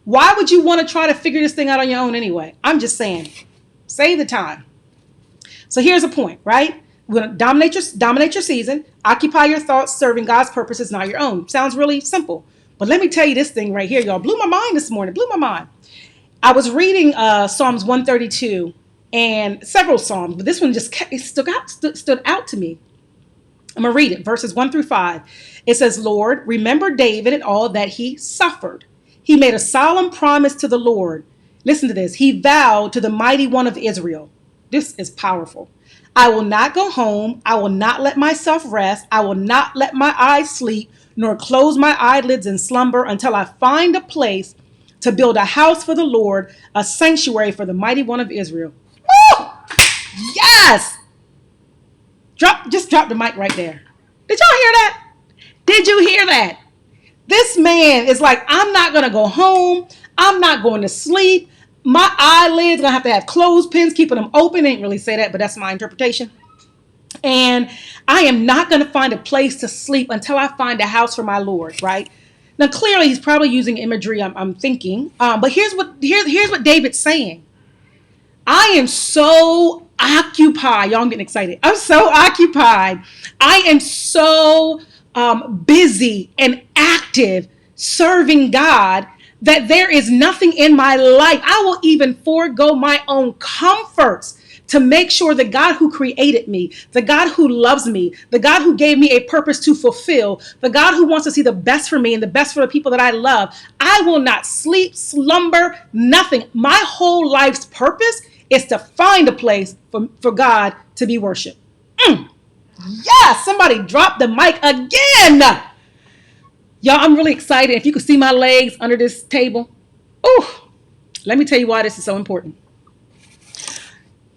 Why would you want to try to figure this thing out on your own anyway? I'm just saying, save the time. So here's a point, right? We're going to dominate your season, occupy your thoughts, serving God's purposes, not your own. Sounds really simple. But let me tell you this thing right here, y'all. Blew my mind this morning. Blew my mind. I was reading Psalms 132 and several Psalms, but this one just stood out to me. I'm going to read it, verses 1-5. It says, Lord, remember David and all that he suffered. He made a solemn promise to the Lord. Listen to this. He vowed to the mighty one of Israel. This is powerful. I will not go home. I will not let myself rest. I will not let my eyes sleep, nor close my eyelids in slumber until I find a place to build a house for the Lord, a sanctuary for the mighty one of Israel. Woo! Yes! Just drop the mic right there. Did y'all hear that? Did you hear that? This man is like, I'm not going to go home. I'm not going to sleep. My eyelids going to have clothespins, keeping them open. They didn't really say that, but that's my interpretation. And I am not going to find a place to sleep until I find a house for my Lord, right? Now, clearly, he's probably using imagery, I'm thinking. But here's what David's saying. I am so occupied. Y'all, I'm getting excited. I'm so occupied. I am so busy and active serving God that there is nothing in my life. I will even forego my own comforts to make sure the God who created me, the God who loves me, the God who gave me a purpose to fulfill, the God who wants to see the best for me and the best for the people that I love, I will not sleep, slumber, nothing. My whole life's purpose is to find a place for God to be worshiped. Yes, somebody dropped the mic again. Y'all, I'm really excited. If you could see my legs under this table. Let me tell you why this is so important.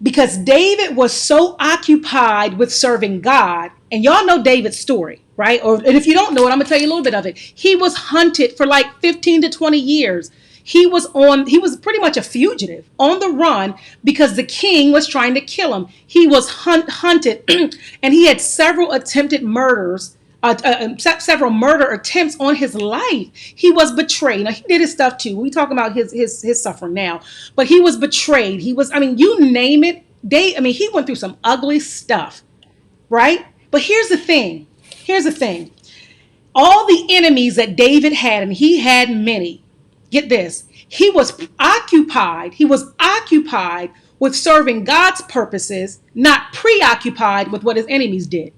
Because David was so occupied with serving God, and y'all know David's story, right? And if you don't know it, I'm gonna tell you a little bit of it. He was hunted for like 15 to 20 years. He was pretty much a fugitive on the run because the king was trying to kill him. He was hunted and he had several attempted murders, several murder attempts on his life. He was betrayed. Now, he did his stuff too. We talk about his suffering now, but he was betrayed. You name it. He went through some ugly stuff, right? But here's the thing. All the enemies that David had, and he had many, get this, he was occupied with serving God's purposes, not preoccupied with what his enemies did.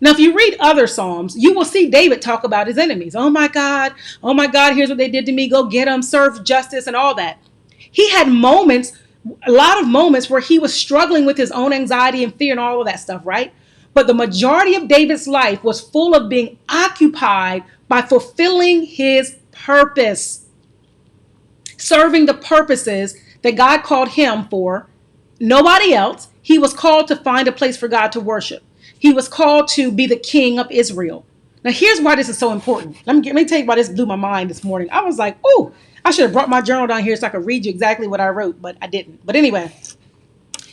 Now, if you read other Psalms, you will see David talk about his enemies. Oh my God, here's what they did to me. Go get them, serve justice and all that. He had a lot of moments where he was struggling with his own anxiety and fear and all of that stuff, right? But the majority of David's life was full of being occupied by fulfilling his purpose, serving the purposes that God called him for. Nobody else. He was called to find a place for God to worship. He was called to be the king of Israel. Now, here's why this is so important. Let me tell you why this blew my mind this morning. I was like, I should have brought my journal down here so I could read you exactly what I wrote, but I didn't. But anyway,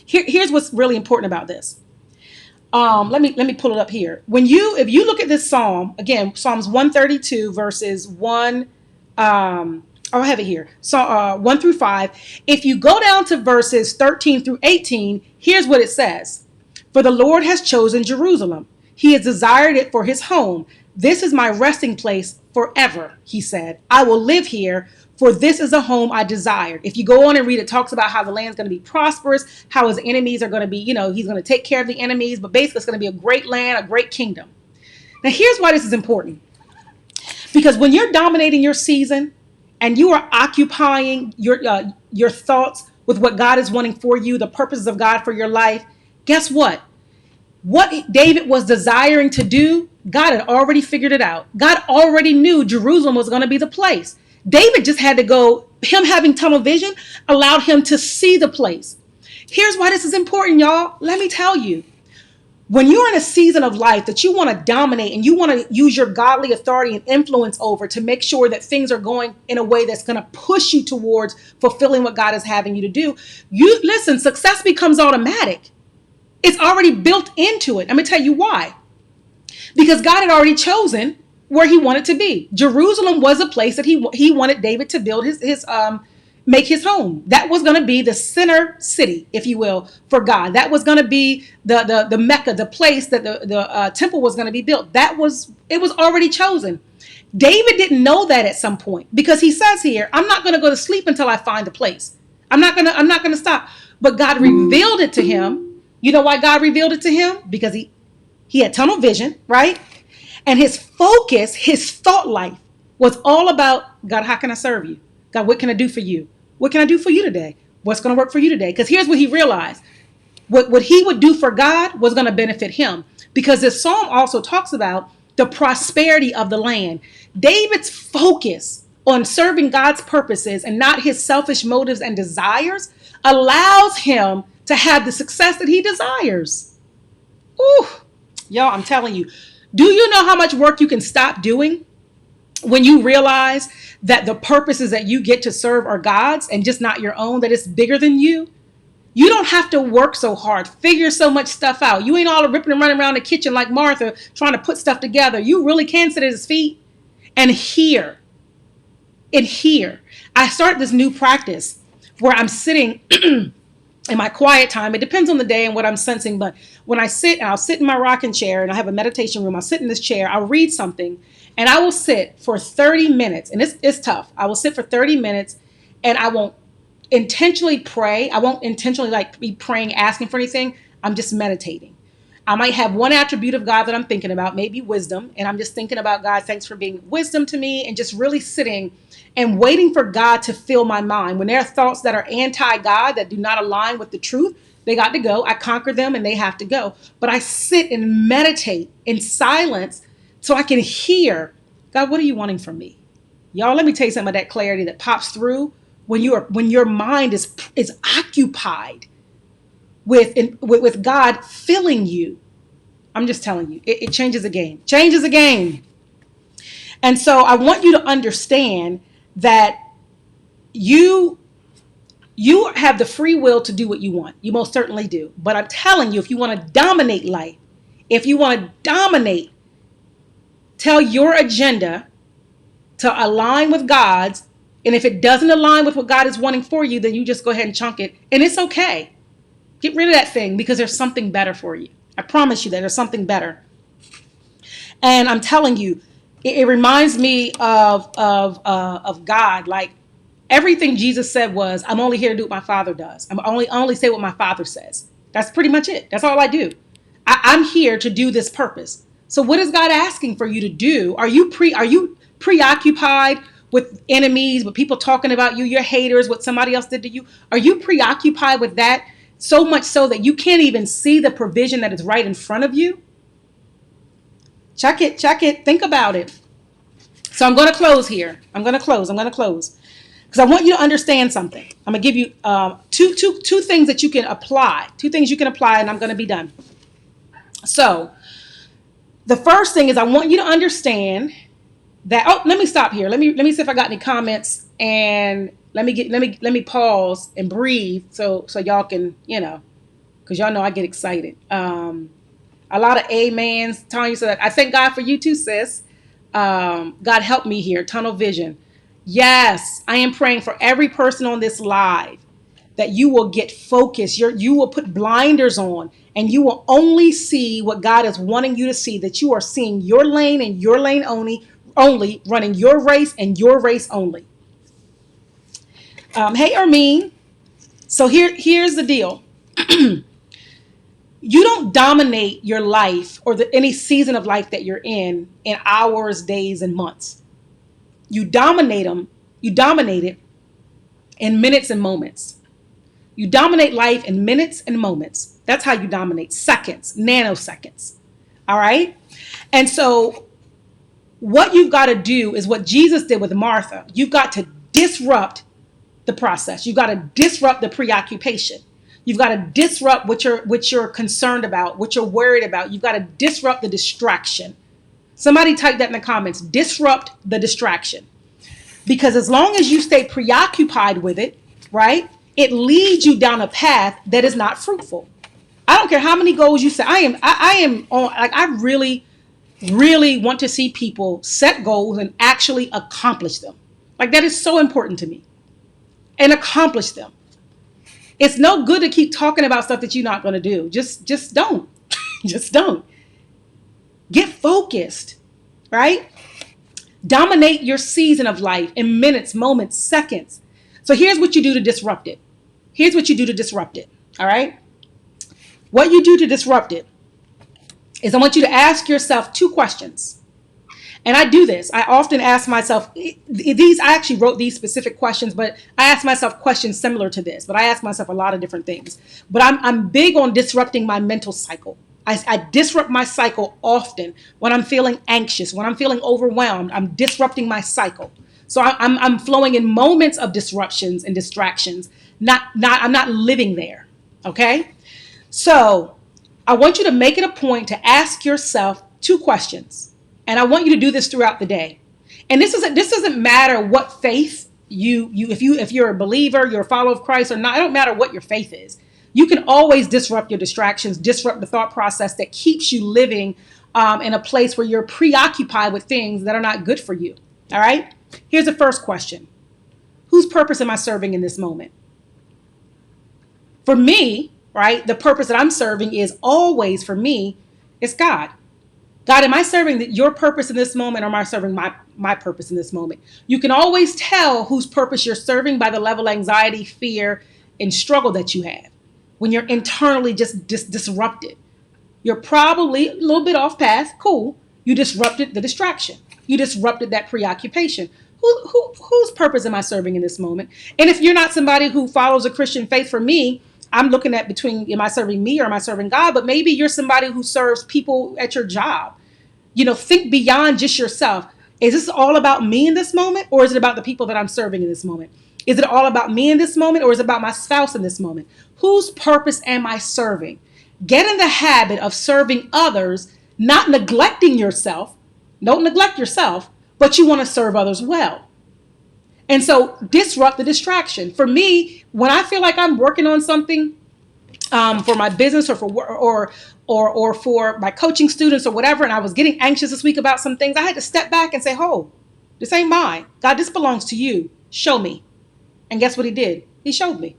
here's what's really important about this. Let me pull it up here. If you look at this Psalm, again, Psalms 132 verses 1, I'll have it here. So 1-5. If you go down to verses 13 through 18, here's what it says. For the Lord has chosen Jerusalem. He has desired it for his home. This is my resting place forever, he said. I will live here, for this is a home I desired. If you go on and read, it talks about how the land's going to be prosperous, how his enemies are going to be, he's going to take care of the enemies, but basically it's going to be a great land, a great kingdom. Now, here's why this is important. Because when you're dominating your season and you are occupying your thoughts with what God is wanting for you, the purposes of God for your life, guess what? What David was desiring to do, God had already figured it out. God already knew Jerusalem was going to be the place. David just had to go. Him having tunnel vision allowed him to see the place. Here's why this is important, y'all. Let me tell you. When you're in a season of life that you want to dominate and you want to use your godly authority and influence over to make sure that things are going in a way that's going to push you towards fulfilling what God is having you to do, success becomes automatic. It's already built into it. Let me tell you why. Because God had already chosen where he wanted to be. Jerusalem was a place that he wanted David to build make his home. That was going to be the center city, if you will, for God. That was going to be the Mecca, the place that the temple was going to be built. It was already chosen. David didn't know that at some point, because he says here, I'm not going to go to sleep until I find the place. I'm not going to stop. But God revealed it to him. You know why God revealed it to him? Because he had tunnel vision, right? And his focus, his thought life was all about, God, how can I serve you? God, what can I do for you? What can I do for you today? What's going to work for you today? Because here's what he realized. What he would do for God was going to benefit him. Because this psalm also talks about the prosperity of the land. David's focus on serving God's purposes and not his selfish motives and desires allows him to have the success that he desires. Ooh, y'all, I'm telling you. Do you know how much work you can stop doing when you realize that the purposes that you get to serve are God's and just not your own, that it's bigger than you? You don't have to work so hard, figure so much stuff out. You ain't all ripping and running around the kitchen like Martha trying to put stuff together. You really can sit at his feet and hear. I started this new practice where I'm sitting in my quiet time. It depends on the day and what I'm sensing. But when I'll sit in my rocking chair, and I have a meditation room. I'll sit in this chair. I'll read something, and I will sit for 30 minutes. And it's tough. I will sit for 30 minutes, and I won't intentionally pray. I won't intentionally be praying, asking for anything. I'm just meditating. I might have one attribute of God that I'm thinking about, maybe wisdom. And I'm just thinking about, God, thanks for being wisdom to me, and just really sitting and waiting for God to fill my mind. When there are thoughts that are anti-God, that do not align with the truth, they got to go. I conquer them and they have to go. But I sit and meditate in silence so I can hear, God, what are you wanting from me? Y'all, let me tell you something about that clarity that pops through when your mind is occupied with God filling you. I'm just telling you, it changes the game. Changes the game. And so I want you to understand that you have the free will to do what you want. You most certainly do. But I'm telling you, if you want to dominate life, if you want to dominate, tell your agenda to align with God's. And if it doesn't align with what God is wanting for you, then you just go ahead and chunk it. And it's okay. Get rid of that thing, because there's something better for you. I promise you that there's something better. And I'm telling you, it reminds me of God. Like, everything Jesus said was, I'm only here to do what my Father does. I only say what my Father says. That's pretty much it. That's all I do. I'm here to do this purpose. So what is God asking for you to do? Are you preoccupied with enemies, with people talking about you, your haters, what somebody else did to you? Are you preoccupied with that so much so that you can't even see the provision that is right in front of you? Check it. Think about it. So I'm going to close here. I'm going to close because I want you to understand something. I'm going to give you two things that you can apply. Two things you can apply, and I'm going to be done. So the first thing is, I want you to understand that. Oh, let me stop here. Let me see if I got any comments, and let me pause and breathe so y'all can, because y'all know I get excited. A lot of amens. Tanya said, I thank God for you too, sis. God help me here. Tunnel vision. Yes, I am praying for every person on this live that you will get focused. You will put blinders on and you will only see what God is wanting you to see, that you are seeing your lane and your lane only running your race and your race only. Hey, Ermine. So here's the deal. You don't dominate your life or any season of life that you're in hours, days, and months. You dominate them. You dominate it in minutes and moments. You dominate life in minutes and moments. That's how you dominate. Seconds, nanoseconds. All right? And so what you've got to do is what Jesus did with Martha. You've got to disrupt the process. You've got to disrupt the preoccupation. You've got to disrupt what you're concerned about, what you're worried about. You've got to disrupt the distraction. Somebody type that in the comments. Disrupt the distraction. Because as long as you stay preoccupied with it, right, it leads you down a path that is not fruitful. I don't care how many goals you set. I am on, like, I really, really want to see people set goals and actually accomplish them. Like, that is so important to me. And accomplish them. It's no good to keep talking about stuff that you're not going to do. Just don't. Just don't. Get focused, right? Dominate your season of life in minutes, moments, seconds. So here's what you do to disrupt it. Here's what you do to disrupt it, all right? What you do to disrupt it is I want you to ask yourself 2 questions. And I do this. I often ask myself these. I actually wrote these specific questions, but I ask myself questions similar to this. But I ask myself a lot of different things. But I'm big on disrupting my mental cycle. I disrupt my cycle often when I'm feeling anxious, when I'm feeling overwhelmed. I'm disrupting my cycle. So I'm flowing in moments of disruptions and distractions. I'm not living there. Okay. So I want you to make it a point to ask yourself 2 questions. And I want you to do this throughout the day. And this doesn't matter what faith if you're a believer, you're a follower of Christ or not. It don't matter what your faith is. You can always disrupt your distractions, disrupt the thought process that keeps you living in a place where you're preoccupied with things that are not good for you. All right. Here's the first question. Whose purpose am I serving in this moment? For me, right, the purpose that I'm serving is always, for me, it's God. God, am I serving your purpose in this moment, or am I serving my purpose in this moment? You can always tell whose purpose you're serving by the level of anxiety, fear, and struggle that you have. When you're internally just disrupted. You're probably a little bit off path. Cool. You disrupted the distraction. You disrupted that preoccupation. Whose purpose am I serving in this moment? And if you're not somebody who follows a Christian faith, for me, I'm looking at between, am I serving me or am I serving God? But maybe you're somebody who serves people at your job. Think beyond just yourself. Is this all about me in this moment, or is it about the people that I'm serving in this moment? Is it all about me in this moment, or is it about my spouse in this moment? Whose purpose am I serving? Get in the habit of serving others, not neglecting yourself. Don't neglect yourself, but you want to serve others well. And so disrupt the distraction. For me, when I feel like I'm working on something for my business or for my coaching students or whatever, and I was getting anxious this week about some things, I had to step back and say, "Oh, this ain't mine. God, this belongs to you. Show me." And guess what he did? He showed me.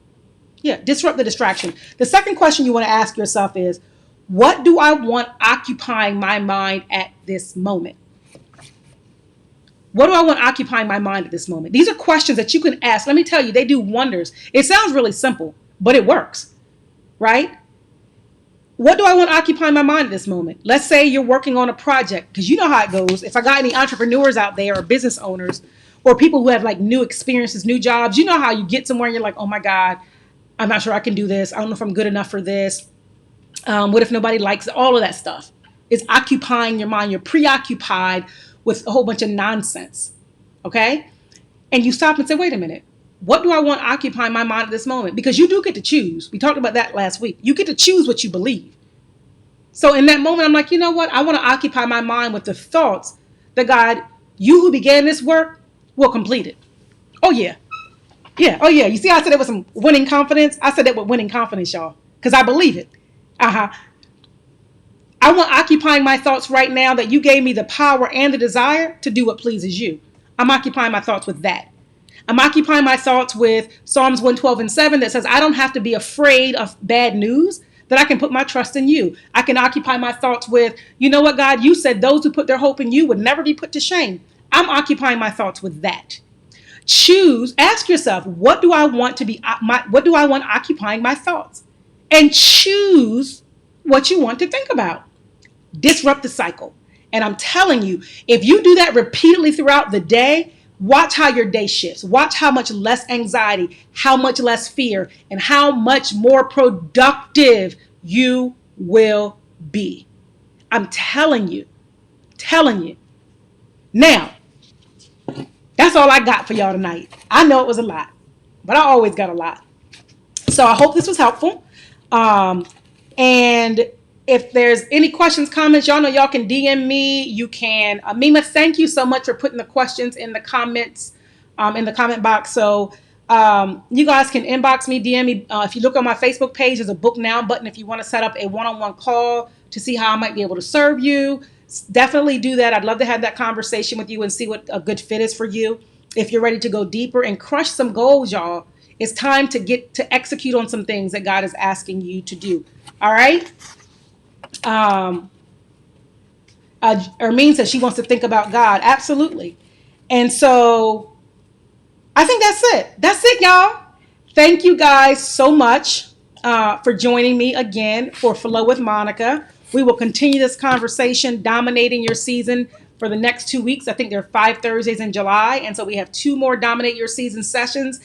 Yeah, disrupt the distraction. The second question you want to ask yourself is, what do I want occupying my mind at this moment? What do I want occupying my mind at this moment? These are questions that you can ask. Let me tell you, they do wonders. It sounds really simple, but it works, right? What do I want occupying my mind at this moment? Let's say you're working on a project, because you know how it goes. If I got any entrepreneurs out there or business owners or people who have like new experiences, new jobs, you know how you get somewhere and you're like, oh my God, I'm not sure I can do this. I don't know if I'm good enough for this. What if nobody likes it? All of that stuff is occupying your mind. You're preoccupied with a whole bunch of nonsense. Okay. And you stop and say, wait a minute. What do I want occupying my mind at this moment? Because you do get to choose. We talked about that last week. You get to choose what you believe. So in that moment, I'm like, you know what? I want to occupy my mind with the thoughts that God, you who began this work, will complete it. Oh, yeah. Yeah. Oh, yeah. You see how I said it with some winning confidence? I said that with winning confidence, y'all, because I believe it. I want occupying my thoughts right now that you gave me the power and the desire to do what pleases you. I'm occupying my thoughts with that. I'm occupying my thoughts with Psalms 112:7 that says, I don't have to be afraid of bad news, that I can put my trust in you. I can occupy my thoughts with, you know what, God, you said those who put their hope in you would never be put to shame. I'm occupying my thoughts with that. Choose, ask yourself, what do I want to be, what do I want occupying my thoughts? And choose what you want to think about. Disrupt the cycle. And I'm telling you, if you do that repeatedly throughout the day, watch how your day shifts. Watch how much less anxiety, how much less fear, and how much more productive you will be. I'm telling you, telling you. Now, that's all I got for y'all tonight. I know it was a lot, but I always got a lot. So I hope this was helpful. And if there's any questions, comments, y'all know y'all can DM me. You can, Mima, thank you so much for putting the questions in the comments, in the comment box. So you guys can inbox me, DM me. If you look on my Facebook page, there's a book now button if you want to set up a one-on-one call to see how I might be able to serve you. Definitely do that. I'd love to have that conversation with you and see what a good fit is for you. If you're ready to go deeper and crush some goals, y'all, it's time to get to execute on some things that God is asking you to do. All right. Ermine says she wants to think about God. Absolutely. And so I think that's it. That's it, y'all. Thank you guys so much for joining me again for Flow with Monica. We will continue this conversation, dominating your season, for the next 2 weeks. I think there are 5 Thursdays in July. And so we have 2 more Dominate Your Season sessions.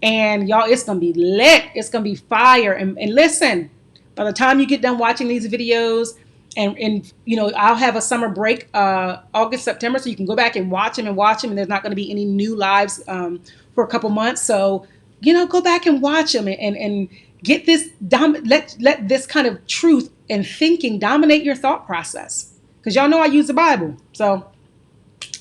And y'all, it's going to be lit. It's going to be fire. And listen, by the time you get done watching these videos, and you know, I'll have a summer break, August, September, so you can go back and watch them. And there's not going to be any new lives for a couple months. So, you know, go back and watch them and get this, let this kind of truth and thinking dominate your thought process. Because y'all know I use the Bible. So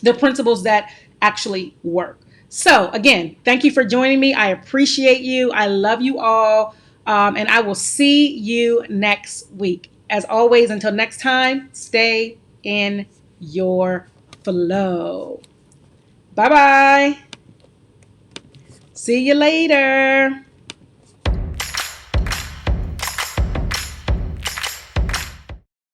they're principles that actually work. So again, thank you for joining me. I appreciate you. I love you all. And I will see you next week. As always, until next time, stay in your flow. Bye-bye. See you later.